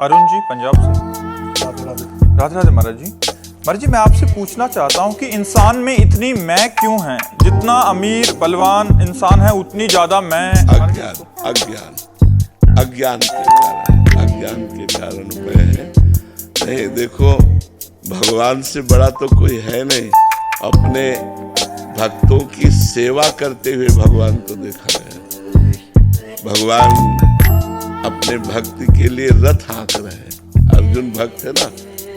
अरुण जी पंजाब से। राधे राधे। राधे राधे महाराज जी। महाराज जी मैं आपसे पूछना चाहता हूँ कि इंसान में इतनी मैं क्यों है? जितना अमीर बलवान इंसान है उतनी ज्यादा मैं। अज्ञान अज्ञान अज्ञान के कारण मैं है। नहीं देखो, भगवान से बड़ा तो कोई है नहीं। अपने भक्तों की सेवा करते हुए भगवान को देखा गया। भगवान अपने भक्ति के लिए रथ हाँक रहे हैं। अर्जुन भक्त है ना,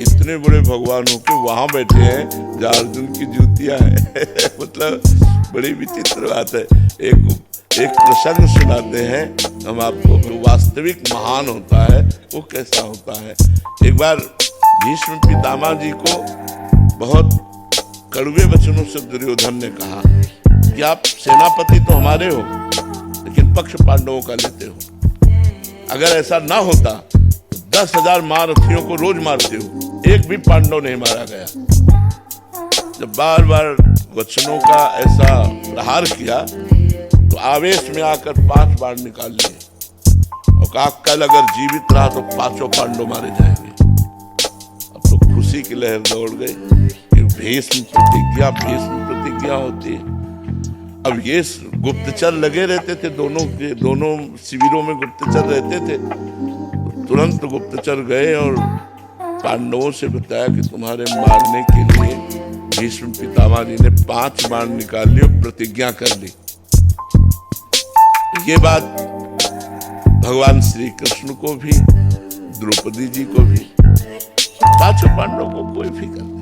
इतने बड़े भगवान होके वहां बैठे हैं जहाँ अर्जुन की जूतियां हैं। मतलब बड़ी विचित्र बात है। एक प्रसंग सुनाते हैं हम आपको, वास्तविक महान होता है वो कैसा होता है। एक बार भीष्म पितामह जी को बहुत कड़वे वचनों से दुर्योधन ने कहा कि आप सेनापति तो हमारे हो लेकिन पक्ष पांडवों का लेते हो। अगर ऐसा ना होता तो 10,000 महारथियों को रोज मारते हो, एक भी पांडव नहीं मारा गया। जब बार बार वचनों का ऐसा प्रहार किया तो आवेश में आकर 5 बाण निकाल लिए और कहा कल अगर जीवित रहा तो 5 पांडव मारे जाएंगे। अब तो खुशी की लहर दौड़ गई कि भीष्म प्रतिज्ञा होती है। अब ये गुप्तचर लगे रहते थे, दोनों शिविरों में गुप्तचर रहते थे। तुरंत गुप्तचर गए और पांडवों से बताया कि तुम्हारे मारने के लिए भीष्म पितामह जी ने 5 बाण निकाल ली और प्रतिज्ञा कर ली। ये बात भगवान श्री कृष्ण को भी, द्रौपदी जी को भी, 5 पांडवों को कोई फिक्र नहीं।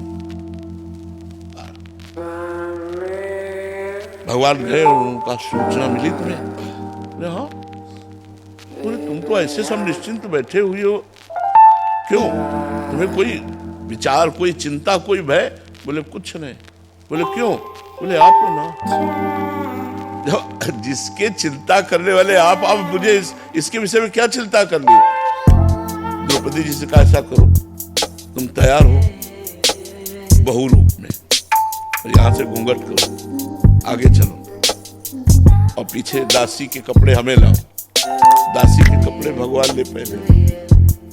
भगवान गए और उनका सूचना मिली तुम्हें? हाँ, बोले तुम तो ऐसे सब निश्चिंत बैठे हुए हो, क्यों? तुम्हें कोई विचार, कोई चिंता, कोई भय? बोले कुछ नहीं। बोले क्यों? बोले आप हो ना, जिसके चिंता करने वाले आप मुझे इसके विषय में क्या चिंता कर ली? द्रौपदी जी से कहा ऐसा करो, तुम तैयार हो बहु रूप में और यहाँ से घूंघट करो, आगे चलो और पीछे दासी के कपड़े हमें लाओ। दासी के कपड़े भगवान ने पहने,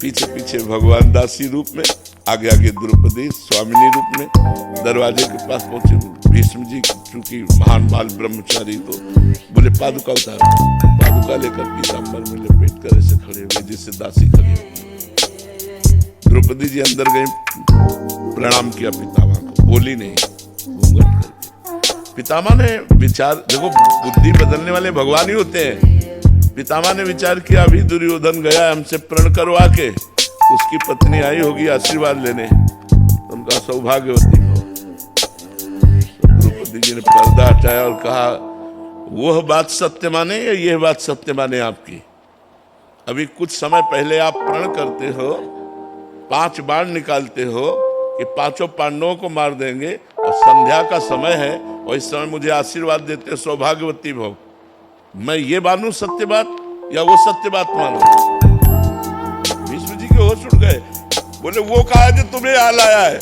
पीछे पीछे भगवान दासी रूप में, आगे आगे द्रौपदी स्वामिनी रूप में दरवाजे के पास पहुंचे। भीष्म जी चूंकि महान बाल ब्रह्मचारी, तो बोले पादुका उतारो। पादुका लेकर पीताम्बर में लपेट कर ऐसे खड़े हुए जिससे दासी खड़ी हो। द्रौपदी जी अंदर गई, प्रणाम किया पितामह को, बोली नहीं, घूंघट करके। पितामह ने विचार, देखो बुद्धि बदलने वाले भगवान ही होते हैं। पितामह ने विचार किया अभी दुर्योधन गया हमसे प्रण करवा के, उसकी पत्नी आई होगी आशीर्वाद लेने, उनका सौभाग्यवती हो। द्रौपदी जी ने पर्दा हटाया और कहा वह बात सत्य माने या यह बात सत्य माने आपकी? अभी कुछ समय पहले आप प्रण करते हो, 5 बाण निकालते हो कि 5 पांडवों को मार देंगे और संध्या का समय है और इस समय मुझे आशीर्वाद देते हो सौभाग्यवती भव। मैं ये मानूं सत्य बात या वो सत्य बात मानूं? भीष्म जी के होश उड़ गए। बोले वो कहा जो तुम्हें हाल आया है,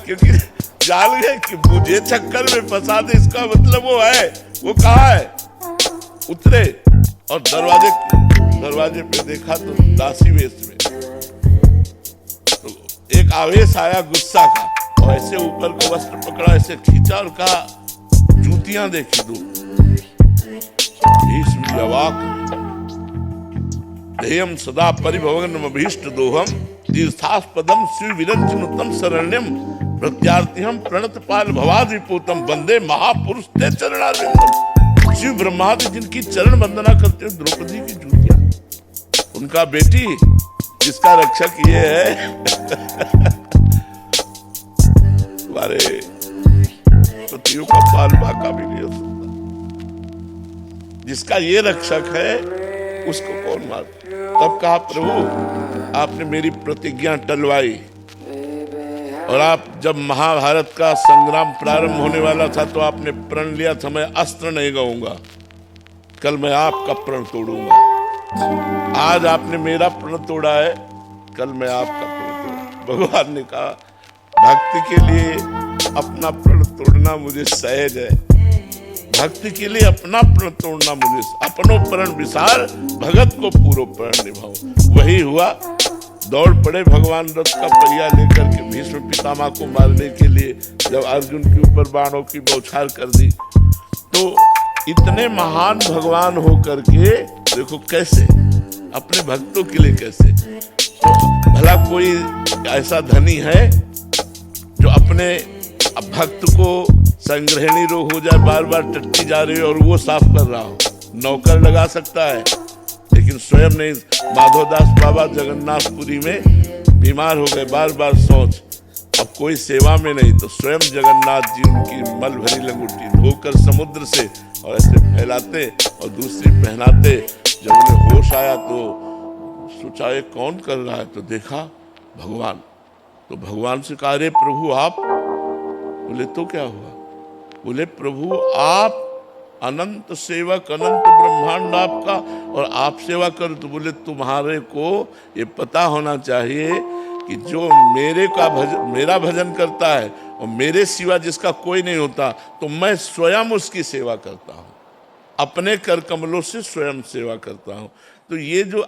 क्योंकि जान गए कि मुझे चक्कर में फंसा दे, इसका मतलब वो है। वो कहा है? उतरे और दरवाजे पे देखा तो दासी वेश में। तो एक आवेश आया गुस्सा का और ऐसे ऊपर को वस्त्र पकड़ा, ऐसे खींचा और कहा जूतियां देखी दो। भीष्म जी अवाक, ध्येयं सदा परिभवग्नम अभीष्ट दोहम तीर्थास्पदम श्री विरंजनुतम शरण्यम प्रत्यार्थिहम प्रणतपाल भवाद्रिपूतम वंदे महापुरुष ते चरणारविंदम। शिव ब्रह्मादि जिनकी चरण वंदना करते हो, द्रौपदी की जूतियां, उनका बेटी जिसका रक्षक ये है। तुम्हारे पतियों का पाल बाका भी नहीं हो सकता। जिसका ये रक्षक है उसको कौन मार? तब कहा प्रभु आपने मेरी प्रतिज्ञा टलवाई और आप जब महाभारत का संग्राम प्रारंभ होने वाला था तो आपने प्रण लिया था मैं अस्त्र नहीं गाऊंगा, कल मैं आपका प्रण तोड़ूंगा। आज आपने मेरा प्रण तोड़ा है, कल मैं आपका प्रण तोड़ूंगा। भगवान ने कहा भक्ति के लिए अपना प्रण तोड़ना मुझे सहज है, भक्ति के लिए अपना प्रण तोड़ना मुझे, अपनो प्रण विसार भगत को पूरो प्रण निभाओ। वही हुआ दौड़ पड़े भगवान रथ का पहिया लेकर के भीष्म पितामह को मारने के लिए। जब अर्जुन के ऊपर बाणों की बौछार कर दी, तो इतने महान भगवान होकर के देखो कैसे अपने भक्तों के लिए कैसे। तो भला कोई ऐसा धनी है जो अपने भक्त को संग्रहणी रोग हो जाए, बार बार टट्टी जा रही हो और वो साफ कर रहा हो, नौकर लगा सकता है लेकिन स्वयं नहीं। माधवदास बाबा जगन्नाथपुरी में बीमार हो गए, बार बार शौच, अब कोई सेवा में नहीं, तो स्वयं जगन्नाथ जी उनकी मल भरी लंगोटी धोकर समुद्र से और ऐसे फैलाते और दूसरी पहनाते। जब उन्हें होश आया तो सोचा ये कौन कर रहा है, तो देखा भगवान। तो भगवान से कहा, अरे प्रभु आप। बोले तो क्या हुआ? बोले प्रभु आप अनंत सेवक, अनंत ब्रह्मांड आपका, और आप सेवा करो। तो बोले तुम्हारे को ये पता होना चाहिए कि जो मेरा भजन करता है और मेरे सिवा जिसका कोई नहीं होता, तो मैं स्वयं उसकी सेवा करता हूँ, अपने कर कमलों से स्वयं सेवा करता हूँ। तो ये जो